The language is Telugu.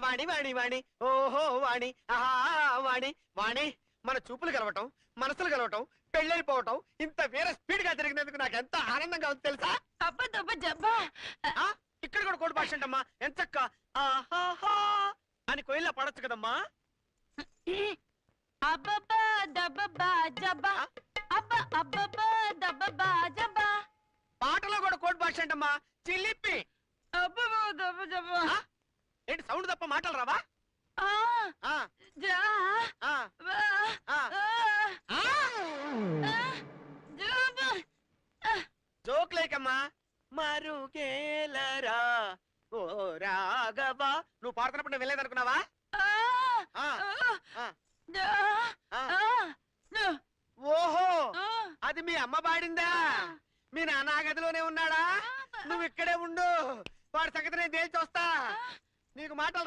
వాణి వాణి వాణి ఓహో వాణి ఆహా వాణి వాణి మన చూపులు కలవటం మనసులు కలవటం పెళ్ళైపోవటం ఇంత వేరే స్పీడ్ గా జరిగినందుకు నాకు ఎంత ఆనందంగా ఉంది తెలుసా? ఇక్కడ కూడా కోడి భాష అంటమ్మా ఎంచక్క ఆహాహా అని కోయిల్లా పడొచ్చు కదమ్మా. అబ్బబ్బా దబ్బబ్బా జబ్బా అబ్బా అబ్బబ్బా దబ్బబ్బా జబ్బా. పాటలో కూడా కోడి భాష అంటమ్మా చిల్లిప్పి. అబ్బబ్బా దబ్బ జబ్బా. ఏంటి సౌండ్ తప్ప మాటలు రావా? జోక్ లేకమ్మా మరుగేలరా ఓ రాఘవా. నువ్వు పాడుతున్నప్పుడు నేను వెళ్ళేదనుకున్నావా? ఓహో అది మీ అమ్మ పాడిందా? మీ నాన్న గదిలోనే ఉన్నాడా? నువ్వు ఇక్కడే ఉండు, వాడి సంగతి నేను తేల్చి వస్తా. నీకు మాటలు